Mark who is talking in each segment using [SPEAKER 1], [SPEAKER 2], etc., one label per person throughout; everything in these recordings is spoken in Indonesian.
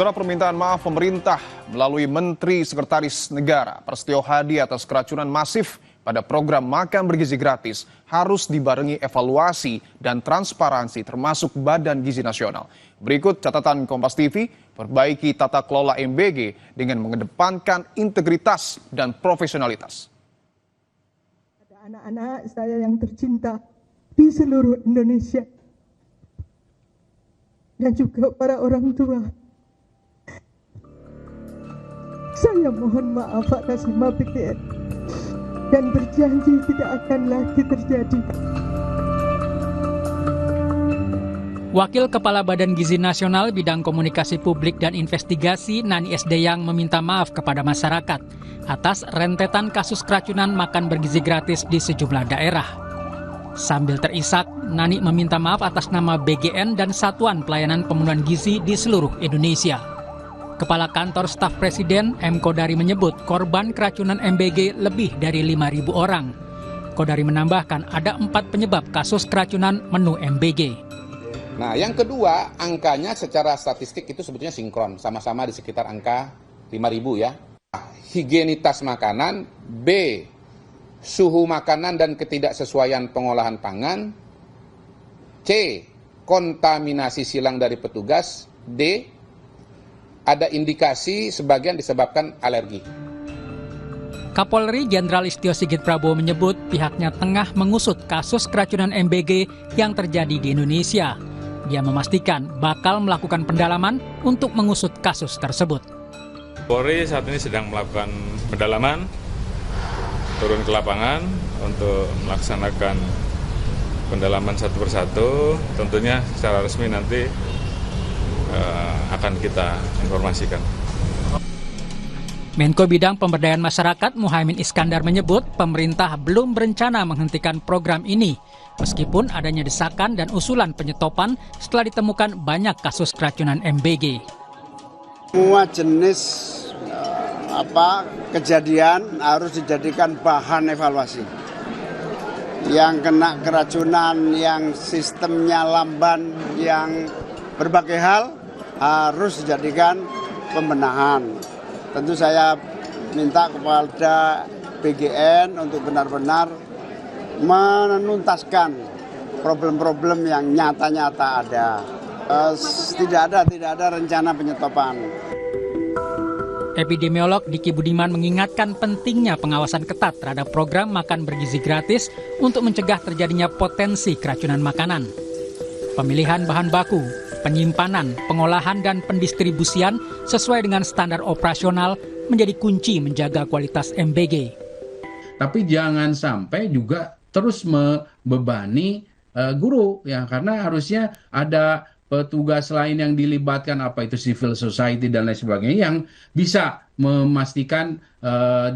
[SPEAKER 1] Saudara, permintaan maaf pemerintah melalui Menteri Sekretaris Negara Prasetyo Hadi atas keracunan masif pada program makan bergizi gratis harus dibarengi evaluasi dan transparansi termasuk Badan Gizi Nasional. Berikut catatan Kompas TV, perbaiki tata kelola MBG dengan mengedepankan integritas dan profesionalitas.
[SPEAKER 2] Ada anak-anak saya yang tercinta di seluruh Indonesia dan juga para orang tua. Saya mohon maaf atas nama BGN dan berjanji tidak akan lagi terjadi.
[SPEAKER 3] Wakil Kepala Badan Gizi Nasional Bidang Komunikasi Publik dan Investigasi Nani Sdeyang meminta maaf kepada masyarakat atas rentetan kasus keracunan makan bergizi gratis di sejumlah daerah. Sambil terisak, Nani meminta maaf atas nama BGN dan Satuan Pelayanan Pemenuhan Gizi di seluruh Indonesia. Kepala Kantor Staf Presiden M. Kodari menyebut korban keracunan MBG lebih dari 5.000 orang. Kodari menambahkan ada 4 penyebab kasus keracunan menu MBG.
[SPEAKER 4] Nah, yang kedua, angkanya secara statistik itu sebetulnya sinkron, sama-sama di sekitar angka 5.000 ya. Higienitas makanan, B, suhu makanan dan ketidaksesuaian pengolahan pangan, C, kontaminasi silang dari petugas, D, ada indikasi sebagian disebabkan alergi.
[SPEAKER 3] Kapolri Jenderal Listio Sigit Prabowo menyebut pihaknya tengah mengusut kasus keracunan MBG yang terjadi di Indonesia. Dia memastikan bakal melakukan pendalaman untuk mengusut kasus tersebut.
[SPEAKER 5] Polri saat ini sedang melakukan pendalaman, turun ke lapangan untuk melaksanakan pendalaman satu persatu. Tentunya secara resmi nanti akan kita informasikan.
[SPEAKER 3] Menko Bidang Pemberdayaan Masyarakat Muhaimin Iskandar menyebut pemerintah belum berencana menghentikan program ini, meskipun adanya desakan dan usulan penyetopan setelah ditemukan banyak kasus keracunan MBG.
[SPEAKER 6] Semua jenis kejadian harus dijadikan bahan evaluasi. Yang kena keracunan, yang sistemnya lamban, yang berbagai hal harus dijadikan pembenahan. Tentu saya minta kepada BGN untuk benar-benar menuntaskan problem-problem yang nyata-nyata ada. Tidak ada rencana penyetopan.
[SPEAKER 3] Epidemiolog Diki Budiman mengingatkan pentingnya pengawasan ketat terhadap program makan bergizi gratis untuk mencegah terjadinya potensi keracunan makanan. Pemilihan bahan baku, penyimpanan, pengolahan, dan pendistribusian sesuai dengan standar operasional menjadi kunci menjaga kualitas MBG.
[SPEAKER 7] Tapi jangan sampai juga terus membebani guru, ya, karena harusnya ada petugas lain yang dilibatkan, apa itu civil society dan lain sebagainya, yang bisa memastikan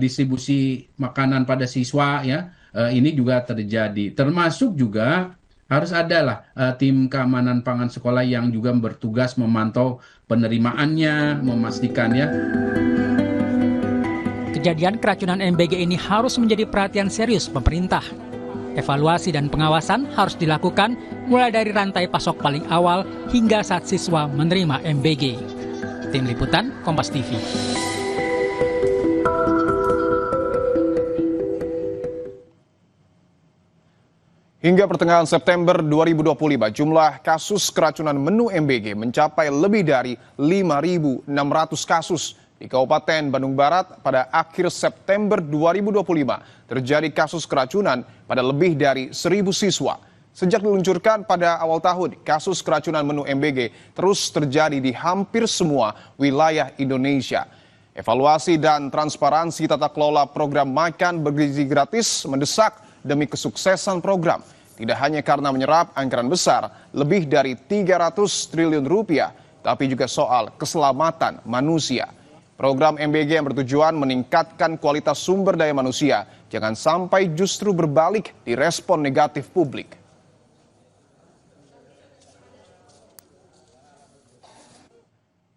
[SPEAKER 7] distribusi makanan pada siswa, ya, ini juga terjadi. Termasuk juga harus adalah tim keamanan pangan sekolah yang juga bertugas memantau penerimaannya, memastikannya.
[SPEAKER 3] Kejadian keracunan MBG ini harus menjadi perhatian serius pemerintah. Evaluasi dan pengawasan harus dilakukan mulai dari rantai pasok paling awal hingga saat siswa menerima MBG. Tim Liputan, Kompas TV.
[SPEAKER 1] Hingga pertengahan September 2025, jumlah kasus keracunan menu MBG mencapai lebih dari 5.600 kasus. Di Kabupaten Bandung Barat pada akhir September 2025, terjadi kasus keracunan pada lebih dari 1.000 siswa. Sejak diluncurkan pada awal tahun, kasus keracunan menu MBG terus terjadi di hampir semua wilayah Indonesia. Evaluasi dan transparansi tata kelola program makan bergizi gratis mendesak demi kesuksesan program. Tidak hanya karena menyerap anggaran besar, lebih dari 300 triliun rupiah, tapi juga soal keselamatan manusia. Program MBG yang bertujuan meningkatkan kualitas sumber daya manusia, jangan sampai justru berbalik di respon negatif publik.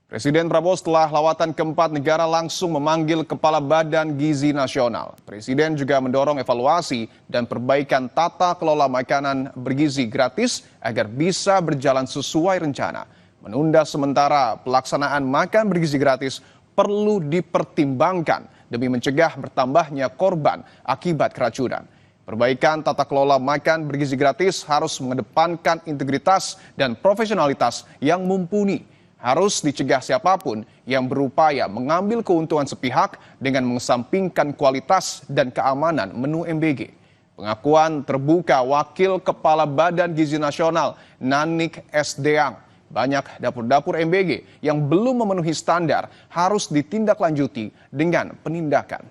[SPEAKER 1] Presiden Prabowo setelah lawatan keempat negara langsung memanggil Kepala Badan Gizi Nasional. Presiden juga mendorong evaluasi dan perbaikan tata kelola makanan bergizi gratis agar bisa berjalan sesuai rencana. Menunda sementara pelaksanaan makan bergizi gratis perlu dipertimbangkan demi mencegah bertambahnya korban akibat keracunan. Perbaikan tata kelola makan bergizi gratis harus mengedepankan integritas dan profesionalitas yang mumpuni. Harus dicegah siapapun yang berupaya mengambil keuntungan sepihak dengan mengesampingkan kualitas dan keamanan menu MBG. Pengakuan terbuka Wakil Kepala Badan Gizi Nasional Nanik S. Deang. Banyak dapur-dapur MBG yang belum memenuhi standar harus ditindaklanjuti dengan penindakan.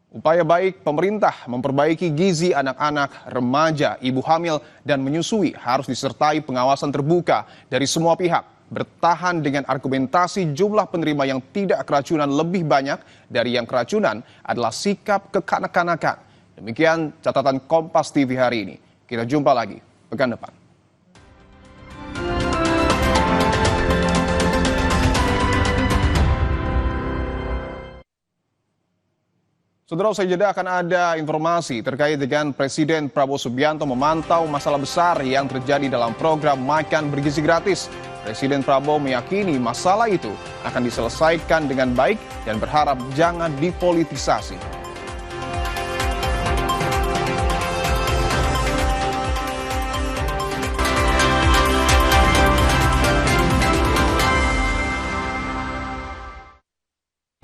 [SPEAKER 1] Upaya baik pemerintah memperbaiki gizi anak-anak, remaja, ibu hamil, dan menyusui harus disertai pengawasan terbuka dari semua pihak. Bertahan dengan argumentasi jumlah penerima yang tidak keracunan lebih banyak dari yang keracunan adalah sikap kekanak-kanakan. Demikian catatan Kompas TV hari ini. Kita jumpa lagi pekan depan. Saudara, usai jeda akan ada informasi terkait dengan Presiden Prabowo Subianto memantau masalah besar yang terjadi dalam program makan bergizi gratis. Presiden Prabowo meyakini masalah itu akan diselesaikan dengan baik dan berharap jangan dipolitisasi.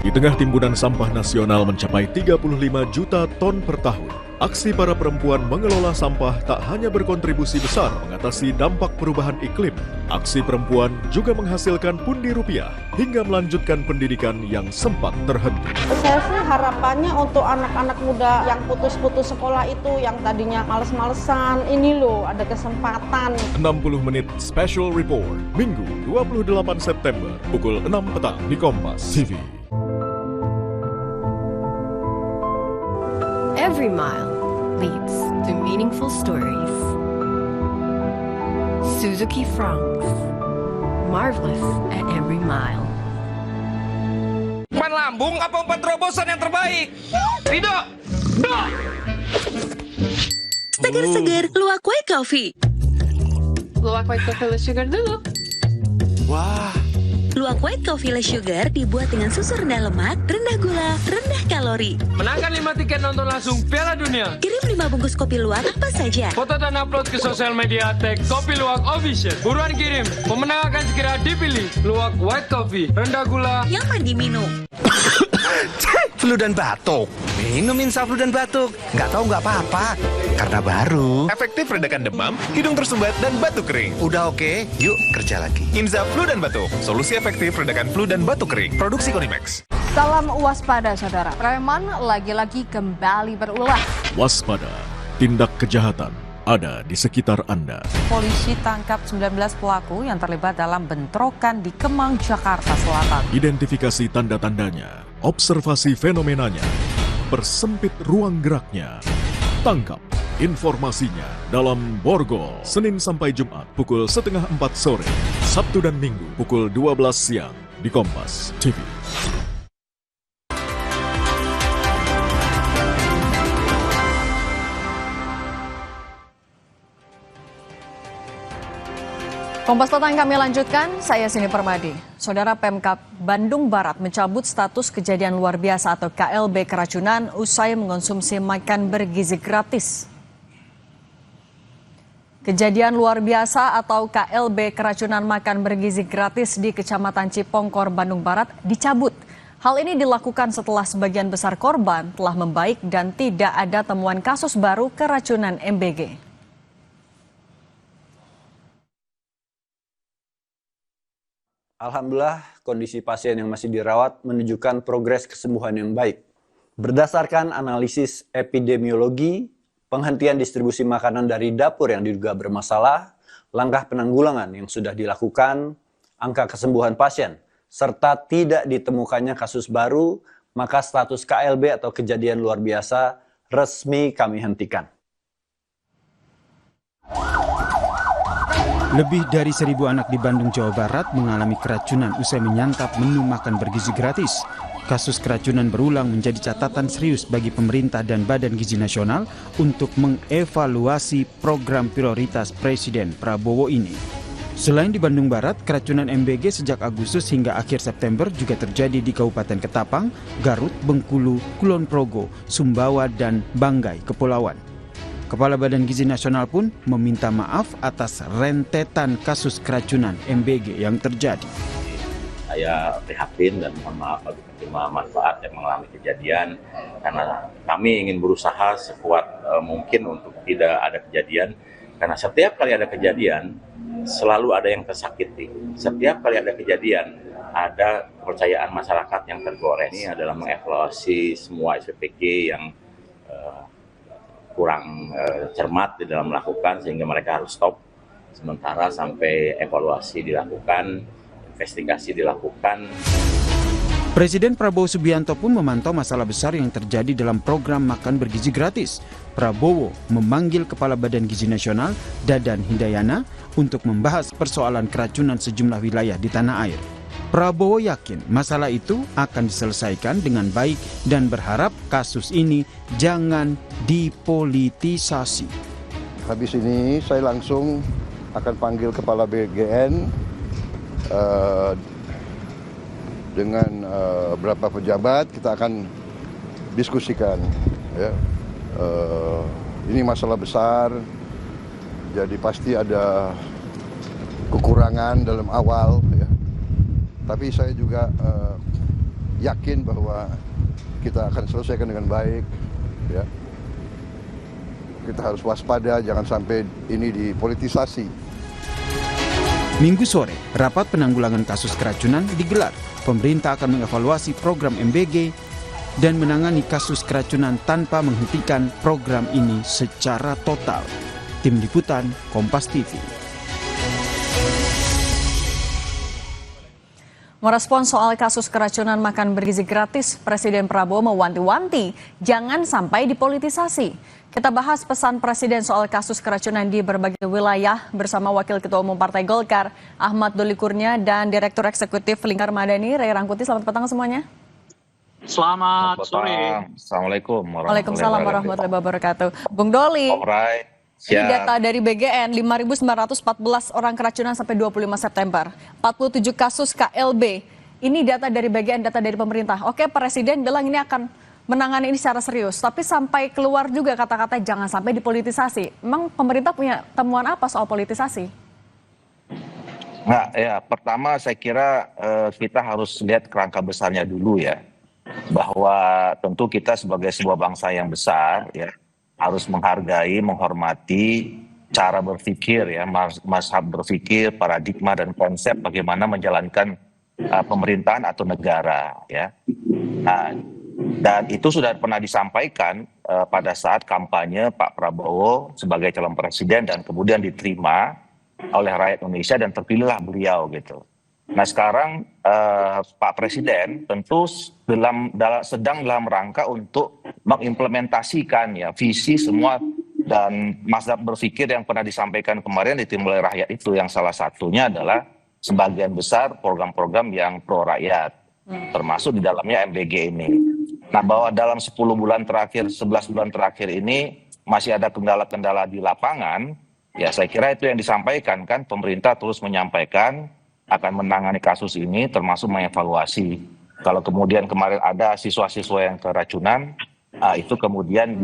[SPEAKER 8] Di tengah timbunan sampah nasional mencapai 35 juta ton per tahun, aksi para perempuan mengelola sampah tak hanya berkontribusi besar mengatasi dampak perubahan iklim. Aksi perempuan juga menghasilkan pundi rupiah hingga melanjutkan pendidikan yang sempat terhenti.
[SPEAKER 9] Saya sih harapannya untuk anak-anak muda yang putus-putus sekolah itu, yang tadinya males-malesan, ini loh ada kesempatan.
[SPEAKER 8] 60 menit Special Report, Minggu 28 September, pukul 6 petang di Kompas TV.
[SPEAKER 10] Every mile leads to meaningful stories. Suzuki Franks, marvelous at every mile.
[SPEAKER 11] Umpan lambung apa umpan terobosan yang terbaik? Rido! Do!
[SPEAKER 12] Seger-seger, luwak white coffee.
[SPEAKER 10] Luwak white coffee with sugar dulu.
[SPEAKER 12] Wah. Luwak white coffee less sugar dibuat dengan susu rendah lemak, rendah gula, rendah kalori.
[SPEAKER 11] Menangkan 5 tiket nonton langsung Piala Dunia.
[SPEAKER 12] Kirim 5 bungkus kopi luwak apa saja.
[SPEAKER 11] Foto dan upload ke sosial media tag Kopi Luwak Official. Buruan kirim, pemenang akan segera dipilih. Luwak white coffee, rendah gula,
[SPEAKER 12] nyaman diminum.
[SPEAKER 13] Flu dan batuk. Minum Insaf flu dan batuk. Nggak tahu nggak apa-apa. Karena baru.
[SPEAKER 14] Efektif redakan demam, hidung tersumbat, dan batuk kering.
[SPEAKER 13] Udah oke, yuk kerja lagi.
[SPEAKER 14] Insaf flu dan batuk. Solusi efektif redakan flu dan batuk kering. Produksi Konimax.
[SPEAKER 15] Salam waspada, saudara. Preman lagi-lagi kembali berulah.
[SPEAKER 8] Waspada, tindak kejahatan ada di sekitar Anda.
[SPEAKER 16] Polisi tangkap 19 pelaku yang terlibat dalam bentrokan di Kemang, Jakarta Selatan.
[SPEAKER 8] Identifikasi tanda-tandanya, observasi fenomenanya, persempit ruang geraknya. Tangkap informasinya dalam Borgol, Senin sampai Jumat pukul 3:30 sore, Sabtu dan Minggu pukul 12 siang di Kompas TV.
[SPEAKER 15] Kompas Petang kami lanjutkan, saya Sini Permadi. Saudara, Pemkab Bandung Barat mencabut status kejadian luar biasa atau KLB keracunan usai mengonsumsi makan bergizi gratis. Kejadian luar biasa atau KLB keracunan makan bergizi gratis di Kecamatan Cipongkor, Bandung Barat dicabut. Hal ini dilakukan setelah sebagian besar korban telah membaik dan tidak ada temuan kasus baru keracunan MBG.
[SPEAKER 17] Alhamdulillah, kondisi pasien yang masih dirawat menunjukkan progres kesembuhan yang baik. Berdasarkan analisis epidemiologi, penghentian distribusi makanan dari dapur yang diduga bermasalah, langkah penanggulangan yang sudah dilakukan, angka kesembuhan pasien, serta tidak ditemukannya kasus baru, maka status KLB atau kejadian luar biasa resmi kami hentikan.
[SPEAKER 18] Lebih dari 1.000 anak di Bandung, Jawa Barat mengalami keracunan usai menyantap menu makan bergizi gratis. Kasus keracunan berulang menjadi catatan serius bagi pemerintah dan Badan Gizi Nasional untuk mengevaluasi program prioritas Presiden Prabowo ini. Selain di Bandung Barat, keracunan MBG sejak Agustus hingga akhir September juga terjadi di Kabupaten Ketapang, Garut, Bengkulu, Kulon Progo, Sumbawa, dan Banggai, Kepulauan. Kepala Badan Gizi Nasional pun meminta maaf atas rentetan kasus keracunan MBG yang terjadi.
[SPEAKER 19] Saya prihatin dan mohon maaf bagi penerima manfaat yang mengalami kejadian, karena kami ingin berusaha sekuat mungkin untuk tidak ada kejadian, karena setiap kali ada kejadian selalu ada yang tersakiti. Setiap kali ada kejadian ada kepercayaan masyarakat yang tergores. Ini adalah mengevaluasi semua SPPK yang kurang cermat di dalam melakukan, sehingga mereka harus stop sementara sampai evaluasi dilakukan, investigasi dilakukan.
[SPEAKER 18] Presiden Prabowo Subianto pun memantau masalah besar yang terjadi dalam program makan bergizi gratis. Prabowo memanggil Kepala Badan Gizi Nasional, Dadan Hindayana, untuk membahas persoalan keracunan sejumlah wilayah di tanah air. Prabowo yakin masalah itu akan diselesaikan dengan baik dan berharap kasus ini jangan dipolitisasi.
[SPEAKER 20] Habis ini saya langsung akan panggil Kepala BGN dengan beberapa pejabat, kita akan diskusikan. Ya. Ini masalah besar, jadi pasti ada kekurangan dalam awal. Ya. Tapi saya juga yakin bahwa kita akan selesaikan dengan baik. Ya. Kita harus waspada, jangan sampai ini dipolitisasi.
[SPEAKER 18] Minggu sore, rapat penanggulangan kasus keracunan digelar. Pemerintah akan mengevaluasi program MBG dan menangani kasus keracunan tanpa menghentikan program ini secara total. Tim Liputan, Kompas TV.
[SPEAKER 15] Merespons soal kasus keracunan makan bergizi gratis, Presiden Prabowo mewanti-wanti jangan sampai dipolitisasi. Kita bahas pesan Presiden soal kasus keracunan di berbagai wilayah bersama Wakil Ketua Umum Partai Golkar, Ahmad Doli Kurnia, dan Direktur Eksekutif Lingkar Madani, Ray Rangkuti. Selamat petang semuanya.
[SPEAKER 21] Selamat sore.
[SPEAKER 19] Assalamualaikum
[SPEAKER 15] Waalaikumsalam warahmatullahi wabarakatuh. Bung Doli. Ini data dari BGN, 5.914 orang keracunan sampai 25 September. 47 kasus KLB. Ini data dari BGN, data dari pemerintah. Oke, Presiden bilang ini akan menangani ini secara serius. Tapi sampai keluar juga kata-kata jangan sampai dipolitisasi. Emang pemerintah punya temuan apa soal politisasi?
[SPEAKER 21] Nah, ya, pertama saya kira kita harus lihat kerangka besarnya dulu ya. Bahwa tentu kita sebagai sebuah bangsa yang besar ya, harus menghargai, menghormati cara berpikir ya, mazhab berpikir, paradigma dan konsep bagaimana menjalankan pemerintahan atau negara ya. Nah, dan itu sudah pernah disampaikan pada saat kampanye Pak Prabowo sebagai calon presiden dan kemudian diterima oleh rakyat Indonesia dan terpilihlah beliau gitu. Nah sekarang Pak Presiden tentu sedang dalam rangka untuk mengimplementasikan ya visi semua dan mazhab berpikir yang pernah disampaikan kemarin diterima oleh rakyat itu, yang salah satunya adalah sebagian besar program-program yang pro rakyat, termasuk di dalamnya MBG ini. Nah bahwa dalam 10 bulan terakhir, 11 bulan terakhir ini masih ada kendala-kendala di lapangan, ya saya kira itu yang disampaikan kan, pemerintah terus menyampaikan akan menangani kasus ini termasuk mengevaluasi. Kalau kemudian kemarin ada siswa-siswa yang keracunan, itu kemudian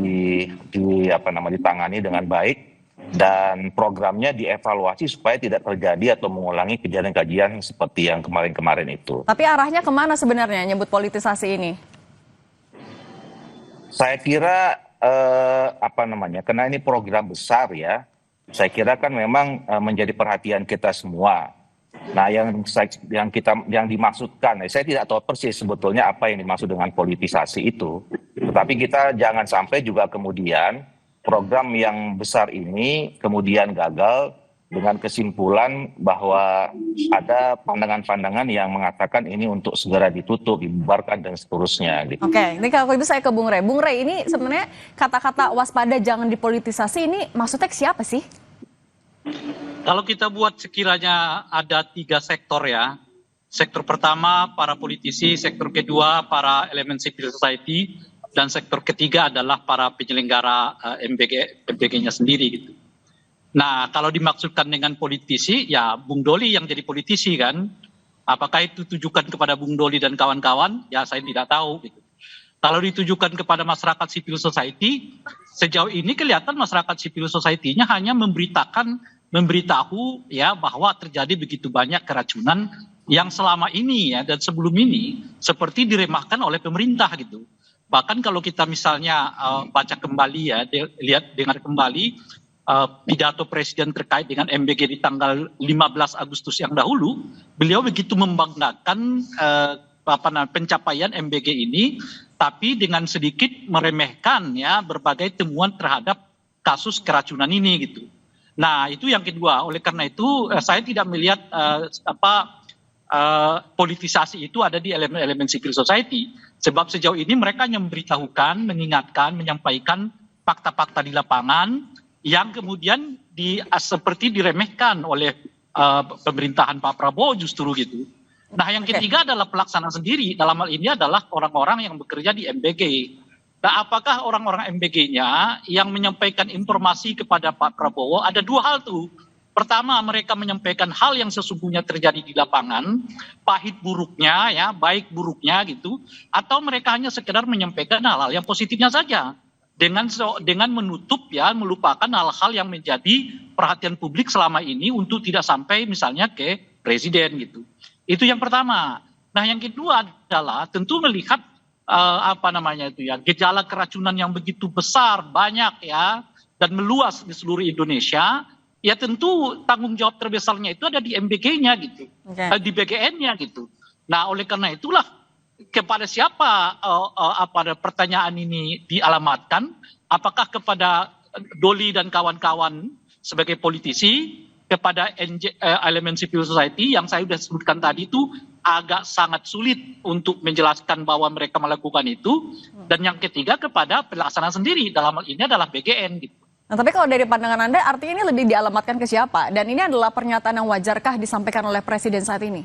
[SPEAKER 21] ditangani dengan baik dan programnya dievaluasi supaya tidak terjadi atau mengulangi kejadian-kejadian seperti yang kemarin-kemarin itu.
[SPEAKER 15] Tapi arahnya kemana sebenarnya nyebut politisasi ini?
[SPEAKER 21] Saya kira karena ini program besar ya, saya kira kan memang menjadi perhatian kita semua. Nah, yang dimaksudkan, saya tidak tahu persis sebetulnya apa yang dimaksud dengan politisasi itu. Tetapi kita jangan sampai juga kemudian program yang besar ini kemudian gagal dengan kesimpulan bahwa ada pandangan-pandangan yang mengatakan ini untuk segera ditutup, dibubarkan dan seterusnya. Gitu.
[SPEAKER 15] Oke, ini kalau itu saya ke Bung Rey. Bung Rey, ini sebenarnya kata-kata waspada jangan dipolitisasi ini maksudnya siapa sih?
[SPEAKER 2] Kalau kita buat sekiranya ada 3 sektor ya. Sektor pertama para politisi, sektor kedua para elemen civil society, dan sektor ketiga adalah para penyelenggara MBG-nya sendiri gitu. Nah, kalau dimaksudkan dengan politisi, ya Bung Doli yang jadi politisi kan. Apakah itu tujukan kepada Bung Doli dan kawan-kawan? Ya saya tidak tahu gitu. Kalau ditujukan kepada masyarakat civil society, sejauh ini kelihatan masyarakat civil society-nya hanya memberitahu ya bahwa terjadi begitu banyak keracunan yang selama ini ya dan sebelum ini seperti diremehkan oleh pemerintah gitu. Bahkan kalau kita misalnya baca kembali ya, dengar kembali pidato Presiden terkait dengan MBG di tanggal 15 Agustus yang dahulu, beliau begitu membanggakan pencapaian MBG ini, tapi dengan sedikit meremehkan ya berbagai temuan terhadap kasus keracunan ini gitu. Nah itu yang kedua. Oleh karena itu saya tidak melihat politisasi itu ada di elemen-elemen civil society. Sebab sejauh ini mereka hanya memberitahukan, mengingatkan, menyampaikan fakta-fakta di lapangan yang kemudian seperti diremehkan oleh pemerintahan Pak Prabowo justru gitu. Nah yang ketiga adalah pelaksana sendiri. Dalam hal ini adalah orang-orang yang bekerja di MBG. Nah apakah orang-orang MBG-nya yang menyampaikan informasi kepada Pak Prabowo? Ada 2 hal tuh. Pertama, mereka menyampaikan hal yang sesungguhnya terjadi di lapangan, pahit buruknya ya, baik buruknya gitu, atau mereka hanya sekedar menyampaikan hal-hal yang positifnya saja dengan menutup ya, melupakan hal-hal yang menjadi perhatian publik selama ini untuk tidak sampai misalnya ke presiden gitu. Itu yang pertama. Nah, yang kedua adalah tentu melihat gejala keracunan yang begitu besar, banyak ya, dan meluas di seluruh Indonesia. Ya tentu tanggung jawab terbesarnya itu ada di MBG-nya gitu, di BGN-nya gitu. Nah oleh karena itulah kepada siapa pertanyaan ini dialamatkan? Apakah kepada Doli dan kawan-kawan sebagai politisi, kepada elemen civil society yang saya sudah sebutkan tadi itu agak sangat sulit untuk menjelaskan bahwa mereka melakukan itu, dan yang ketiga kepada pelaksana sendiri, dalam hal ini adalah BGN gitu.
[SPEAKER 15] Nah, tapi kalau dari pandangan Anda, artinya ini lebih dialamatkan ke siapa? Dan ini adalah pernyataan yang wajarkah disampaikan oleh Presiden saat ini?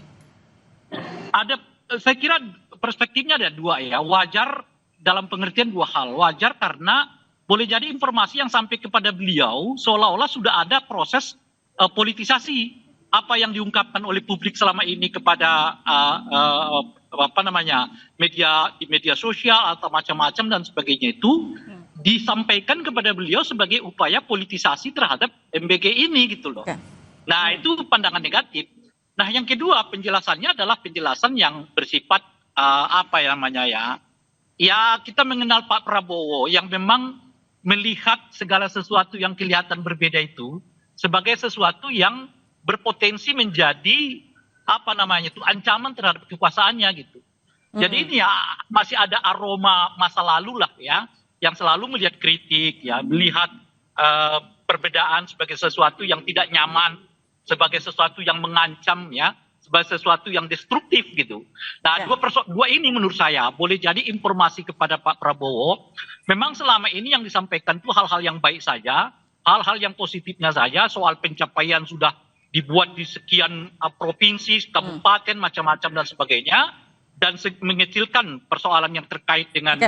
[SPEAKER 2] Saya kira perspektifnya ada 2 ya. Wajar dalam pengertian 2 hal. Wajar karena boleh jadi informasi yang sampai kepada beliau seolah-olah sudah ada proses politisasi. Apa yang diungkapkan oleh publik selama ini kepada media sosial atau macam-macam dan sebagainya itu disampaikan kepada beliau sebagai upaya politisasi terhadap MBG ini gitu loh. Nah itu pandangan negatif. Nah yang kedua penjelasannya adalah penjelasan yang bersifat ya kita mengenal Pak Prabowo yang memang melihat segala sesuatu yang kelihatan berbeda itu sebagai sesuatu yang berpotensi menjadi ancaman terhadap kekuasaannya gitu. Jadi ini ya masih ada aroma masa lalu lah ya, yang selalu melihat kritik, ya, melihat perbedaan sebagai sesuatu yang tidak nyaman, sebagai sesuatu yang mengancam, ya, sebagai sesuatu yang destruktif gitu. Nah, dua ini menurut saya boleh jadi informasi kepada Pak Prabowo. Memang selama ini yang disampaikan itu hal-hal yang baik saja, hal-hal yang positifnya saja, soal pencapaian sudah dibuat di sekian provinsi, kabupaten, macam-macam dan sebagainya. Dan mengecilkan persoalan yang terkait dengan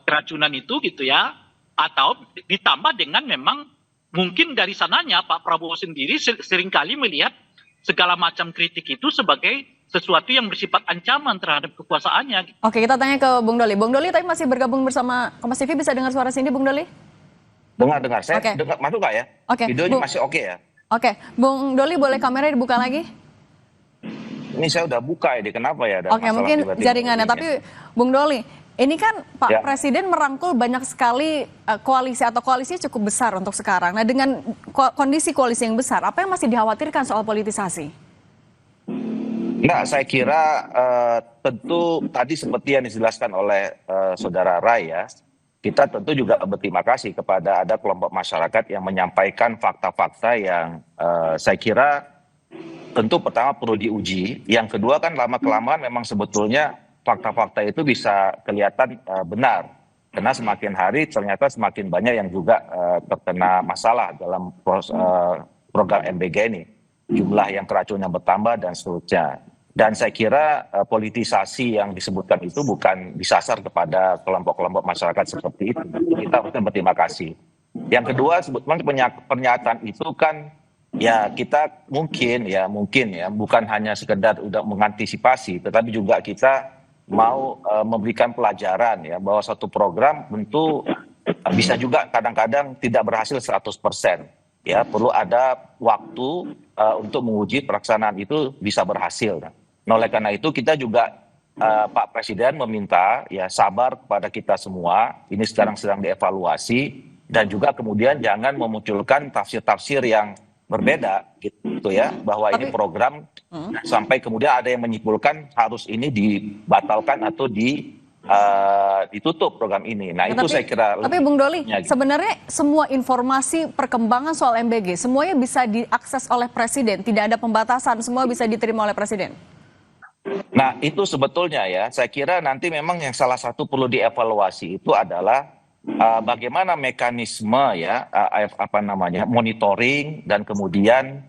[SPEAKER 2] keracunan itu gitu ya, atau ditambah dengan memang mungkin dari sananya Pak Prabowo sendiri seringkali melihat segala macam kritik itu sebagai sesuatu yang bersifat ancaman terhadap kekuasaannya.
[SPEAKER 15] Oke, kita tanya ke Bung Doli. Bung Doli tadi masih bergabung bersama Kompas TV, bisa dengar suara sini Bung Doli?
[SPEAKER 21] Dengar. Saya dengar, masuk nggak ya? Videonya masih oke ya?
[SPEAKER 15] Oke, Bung Doli boleh kameranya dibuka lagi?
[SPEAKER 21] Ini saya udah buka ya, kenapa ya?
[SPEAKER 15] Oke, mungkin jaringannya. Tapi Bung Doli, ini kan Pak Presiden merangkul banyak sekali koalisi atau koalisi cukup besar untuk sekarang. Nah, dengan kondisi koalisi yang besar, apa yang masih dikhawatirkan soal politisasi?
[SPEAKER 21] Nah, saya kira tentu tadi seperti yang dijelaskan oleh Saudara Ray ya, kita tentu juga berterima kasih kepada ada kelompok masyarakat yang menyampaikan fakta-fakta yang saya kira tentu pertama perlu diuji, yang kedua kan lama-kelamaan memang sebetulnya fakta-fakta itu bisa kelihatan benar. Karena semakin hari ternyata semakin banyak yang juga terkena masalah dalam program MBG ini. Jumlah yang keracunnya bertambah dan seterusnya. Dan saya kira politisasi yang disebutkan itu bukan disasar kepada kelompok-kelompok masyarakat seperti itu. Kita harus berterima kasih. Yang kedua, sebetulnya pernyataan itu kan ya kita mungkin ya bukan hanya sekedar udah mengantisipasi, tetapi juga kita mau memberikan pelajaran ya bahwa satu program tentu bisa juga kadang-kadang tidak berhasil 100%. Ya, perlu ada waktu untuk menguji pelaksanaan itu bisa berhasil. Nah, oleh karena itu kita juga Pak Presiden meminta ya sabar kepada kita semua. Ini sekarang sedang dievaluasi dan juga kemudian jangan memunculkan tafsir-tafsir yang berbeda gitu ya, bahwa ini program sampai kemudian ada yang menyimpulkan harus ini dibatalkan atau ditutup program ini. Nah, itu saya kira.
[SPEAKER 15] Tapi Bung Doli, sebenarnya semua informasi perkembangan soal MBG semuanya bisa diakses oleh Presiden, tidak ada pembatasan, semua bisa diterima oleh Presiden.
[SPEAKER 21] Nah, itu sebetulnya ya, saya kira nanti memang yang salah satu perlu dievaluasi itu adalah bagaimana mekanisme ya monitoring dan kemudian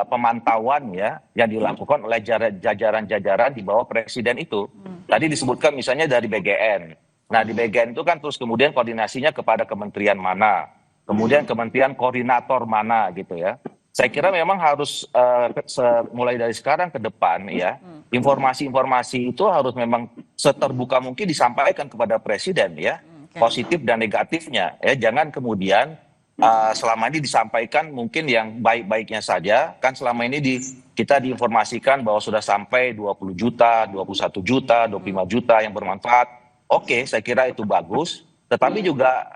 [SPEAKER 21] pemantauan ya yang dilakukan oleh jajaran-jajaran di bawah Presiden itu. Tadi disebutkan misalnya dari BGN. Nah, di BGN itu kan terus kemudian koordinasinya kepada kementerian mana, kemudian kementerian koordinator mana gitu ya. Saya kira memang harus mulai dari sekarang ke depan ya, informasi-informasi itu harus memang seterbuka mungkin disampaikan kepada Presiden ya, positif dan negatifnya ya. Jangan kemudian selama ini disampaikan mungkin yang baik-baiknya saja, kan selama ini kita diinformasikan bahwa sudah sampai 20 juta, 21 juta, 25 juta yang bermanfaat. Oke, saya kira itu bagus, tetapi juga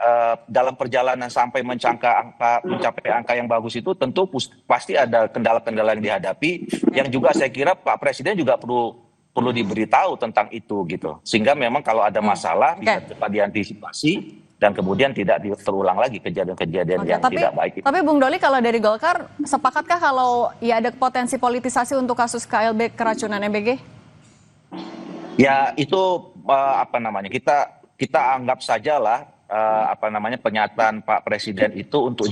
[SPEAKER 21] dalam perjalanan sampai mencapai angka yang bagus itu tentu pasti ada kendala-kendala yang dihadapi, yang juga saya kira Pak Presiden juga perlu diberitahu tentang itu gitu. Sehingga memang kalau ada masalah bisa cepat diantisipasi dan kemudian tidak terulang lagi kejadian-kejadian yang tidak baik.
[SPEAKER 15] Tapi Bung Doli, kalau dari Golkar, sepakatkah kalau ya ada potensi politisasi untuk kasus KLB keracunan MBG?
[SPEAKER 21] Ya itu kita anggap sajalah pernyataan Pak Presiden itu untuk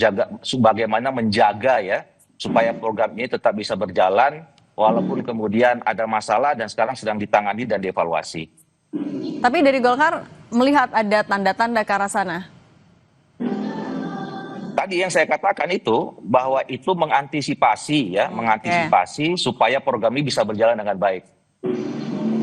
[SPEAKER 21] bagaimana menjaga ya supaya program ini tetap bisa berjalan walaupun kemudian ada masalah dan sekarang sedang ditangani dan dievaluasi.
[SPEAKER 15] Tapi dari Golkar melihat ada tanda-tanda ke arah sana?
[SPEAKER 21] Tadi yang saya katakan itu bahwa itu mengantisipasi supaya program ini bisa berjalan dengan baik.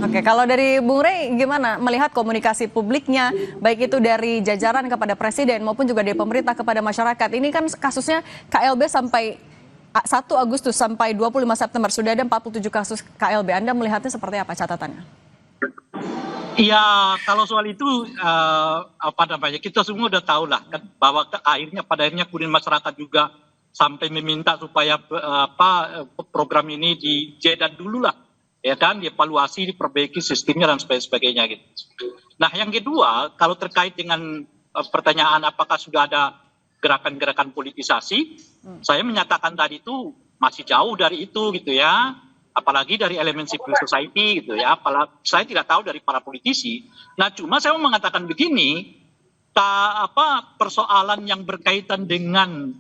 [SPEAKER 15] Oke, kalau dari Bung Rey gimana melihat komunikasi publiknya, baik itu dari jajaran kepada Presiden maupun juga dari pemerintah kepada masyarakat? Ini kan kasusnya KLB sampai 1 Agustus sampai 25 September sudah ada 47 kasus KLB. Anda melihatnya seperti apa catatannya?
[SPEAKER 2] Ya, kalau soal itu kita semua udah tahu lah kan, bahwa pada akhirnya kemudian masyarakat juga sampai meminta supaya program ini dijedat dulu lah, ya kan, dievaluasi, diperbaiki sistemnya dan sebagainya gitu. Nah, yang kedua, kalau terkait dengan pertanyaan apakah sudah ada gerakan-gerakan politisasi, saya menyatakan tadi itu masih jauh dari itu gitu ya. Apalagi dari elemen civil society gitu ya, saya tidak tahu dari para politisi. Nah, cuma saya mau mengatakan begini, persoalan yang berkaitan dengan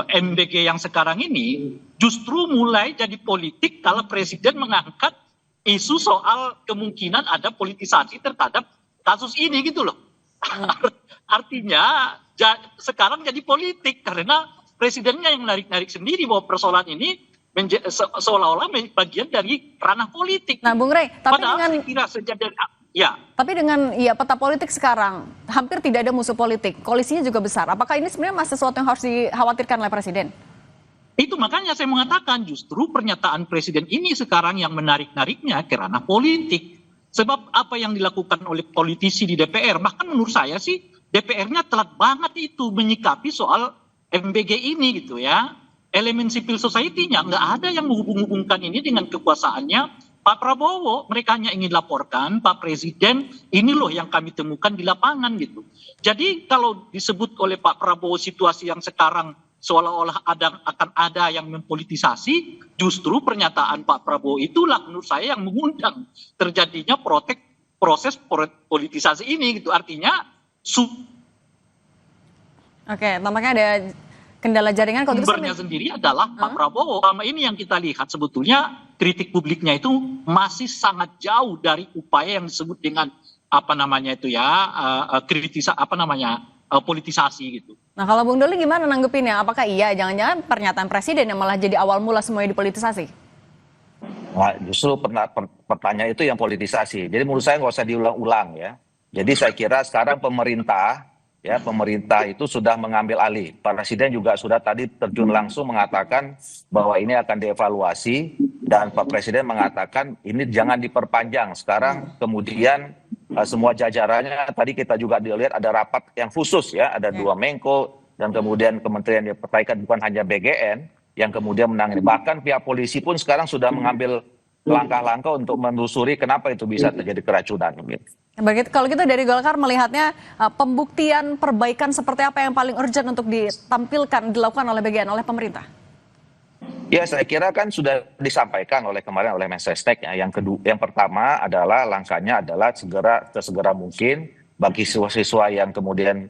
[SPEAKER 2] MBG yang sekarang ini justru mulai jadi politik kalau Presiden mengangkat isu soal kemungkinan ada politisasi terhadap kasus ini gitu loh. Artinya sekarang jadi politik karena Presidennya yang narik-narik sendiri bahwa persoalan ini seolah-olah bagian dari ranah politik.
[SPEAKER 15] Nah, Bung Rey, tapi dengan peta politik sekarang hampir tidak ada musuh politik, koalisinya juga besar. Apakah ini sebenarnya masih sesuatu yang harus dikhawatirkan oleh Presiden?
[SPEAKER 2] Itu makanya saya mengatakan justru pernyataan Presiden ini sekarang yang menarik-nariknya ke ranah politik. Sebab apa yang dilakukan oleh politisi di DPR, bahkan menurut saya sih DPR-nya telat banget itu menyikapi soal MBG ini gitu ya. Elemen civil society-nya nggak ada yang menghubung-hubungkan ini dengan kekuasaannya Pak Prabowo. Mereka hanya ingin laporkan Pak Presiden, ini loh yang kami temukan di lapangan gitu. Jadi kalau disebut oleh Pak Prabowo situasi yang sekarang seolah-olah akan ada yang mempolitisasi, justru pernyataan Pak Prabowo itulah menurut saya yang mengundang terjadinya proses politisasi ini gitu. Artinya
[SPEAKER 15] Oke, tampaknya ada Kendala jaringan kalau gitu
[SPEAKER 2] sumbernya sendiri adalah Pak Prabowo. Selama ini yang kita lihat sebetulnya kritik publiknya itu masih sangat jauh dari upaya yang disebut dengan politisasi gitu.
[SPEAKER 15] Nah kalau Bung Doli gimana nanggepinnya? Apakah iya jangan-jangan pernyataan presiden yang malah jadi awal mula semuanya dipolitisasi?
[SPEAKER 21] Nah, justru pertanyaan itu yang politisasi. Jadi menurut saya nggak usah diulang-ulang ya. Jadi saya kira sekarang pemerintah itu sudah mengambil alih. Presiden juga sudah tadi terjun langsung mengatakan bahwa ini akan dievaluasi dan Pak Presiden mengatakan ini jangan diperpanjang. Sekarang kemudian semua jajarannya tadi kita juga dilihat ada rapat yang khusus ya, ada 2 Menko dan kemudian kementerian yang terkait bukan hanya BGN yang kemudian menangani. Bahkan pihak polisi pun sekarang sudah mengambil langkah-langkah untuk menelusuri kenapa itu bisa terjadi keracunan.
[SPEAKER 15] Begitu, kalau gitu dari Golkar melihatnya pembuktian perbaikan seperti apa yang paling urgent untuk dilakukan oleh BGN, oleh pemerintah?
[SPEAKER 21] Ya saya kira kan sudah disampaikan kemarin oleh Mensesnek ya. Yang pertama adalah langkahnya adalah sesegera mungkin bagi siswa-siswa yang kemudian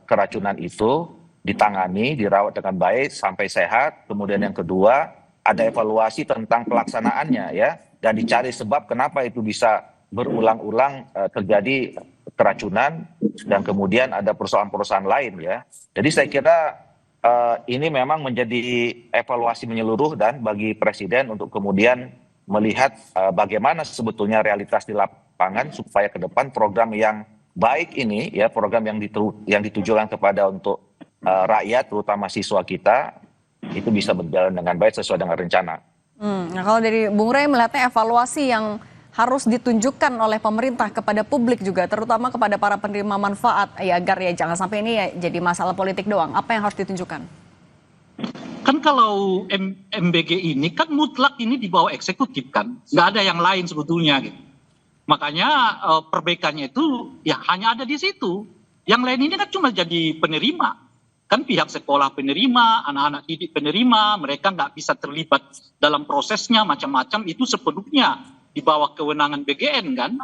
[SPEAKER 21] keracunan itu ditangani, dirawat dengan baik sampai sehat. Kemudian yang kedua ada evaluasi tentang pelaksanaannya ya, dan dicari sebab kenapa itu bisa berulang-ulang terjadi keracunan dan kemudian ada perusahaan-perusahaan lain ya. Jadi saya kira ini memang menjadi evaluasi menyeluruh dan bagi Presiden untuk kemudian melihat bagaimana sebetulnya realitas di lapangan supaya ke depan program yang baik ini ya, program yang ditujukan kepada untuk rakyat terutama siswa kita itu bisa berjalan dengan baik sesuai dengan rencana.
[SPEAKER 15] Nah kalau dari Bung Rey melihatnya evaluasi yang harus ditunjukkan oleh pemerintah kepada publik juga, terutama kepada para penerima manfaat, ya agar ya jangan sampai ini ya jadi masalah politik doang. Apa yang harus ditunjukkan?
[SPEAKER 2] Kan kalau MBG ini kan mutlak ini di bawah eksekutif kan, nggak ada yang lain sebetulnya gitu. Makanya perbaikannya itu ya hanya ada di situ. Yang lain ini kan cuma jadi penerima. Kan pihak sekolah penerima, anak-anak didik penerima, mereka nggak bisa terlibat dalam prosesnya macam-macam, itu sepenuhnya di bawah kewenangan BGN kan,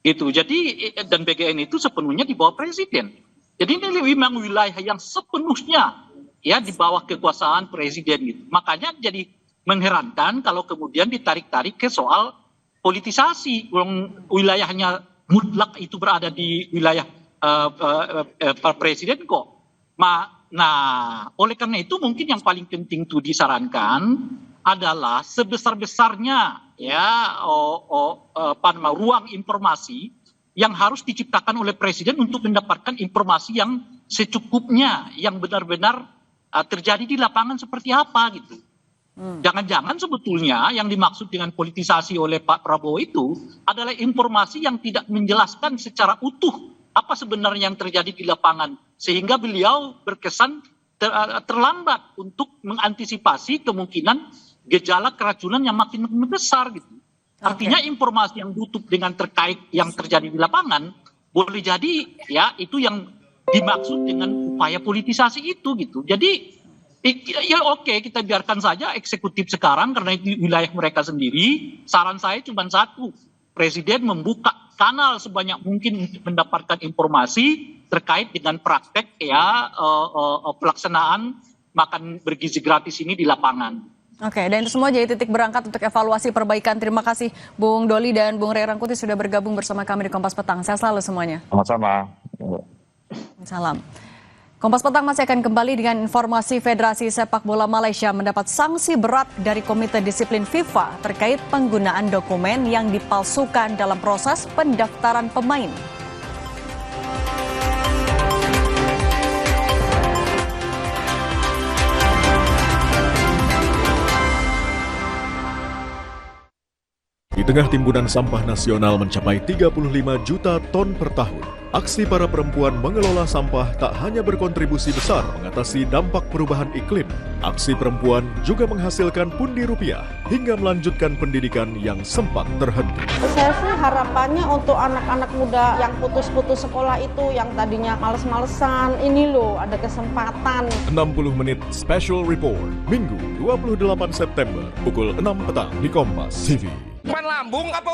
[SPEAKER 2] gitu. Jadi dan BGN itu sepenuhnya di bawah Presiden. Jadi ini memang wilayah yang sepenuhnya ya di bawah kekuasaan Presiden gitu. Makanya jadi mengherankan kalau kemudian ditarik-tarik ke soal politisasi. Wilayahnya mutlak itu berada di wilayah Presiden kok. Nah, oleh karena itu mungkin yang paling penting itu disarankan adalah sebesar-besarnya ya ruang informasi yang harus diciptakan oleh Presiden untuk mendapatkan informasi yang secukupnya, yang benar-benar terjadi di lapangan seperti apa gitu. Jangan-jangan sebetulnya yang dimaksud dengan politisasi oleh Pak Prabowo itu adalah informasi yang tidak menjelaskan secara utuh apa sebenarnya yang terjadi di lapangan, sehingga beliau berkesan terlambat untuk mengantisipasi kemungkinan gejala keracunan yang makin besar gitu. Artinya informasi yang tutup dengan terkait yang terjadi di lapangan boleh jadi ya itu yang dimaksud dengan upaya politisasi itu gitu. Jadi ya oke, kita biarkan saja eksekutif sekarang karena itu wilayah mereka sendiri. Saran saya cuma satu, Presiden membuka kanal sebanyak mungkin untuk mendapatkan informasi terkait dengan praktek ya pelaksanaan makan bergizi gratis ini di lapangan.
[SPEAKER 15] Oke, dan itu semua jadi titik berangkat untuk evaluasi perbaikan. Terima kasih Bung Doli dan Bung Rey Rangkuti sudah bergabung bersama kami di Kompas Petang. Sehat selalu semuanya.
[SPEAKER 21] Sama-sama.
[SPEAKER 15] Salam. Kompas Petang masih akan kembali dengan informasi Federasi Sepak Bola Malaysia mendapat sanksi berat dari Komite Disiplin FIFA terkait penggunaan dokumen yang dipalsukan dalam proses pendaftaran pemain.
[SPEAKER 8] Di tengah timbunan sampah nasional mencapai 35 juta ton per tahun, aksi para perempuan mengelola sampah tak hanya berkontribusi besar mengatasi dampak perubahan iklim. Aksi perempuan juga menghasilkan pundi rupiah hingga melanjutkan pendidikan yang sempat terhenti.
[SPEAKER 9] Saya sih harapannya untuk anak-anak muda yang putus-putus sekolah itu, yang tadinya males-malesan, ini loh ada kesempatan.
[SPEAKER 8] 60 menit Special Report, Minggu 28 September, pukul 6 petang di Kompas TV.
[SPEAKER 13] Ban lambung apa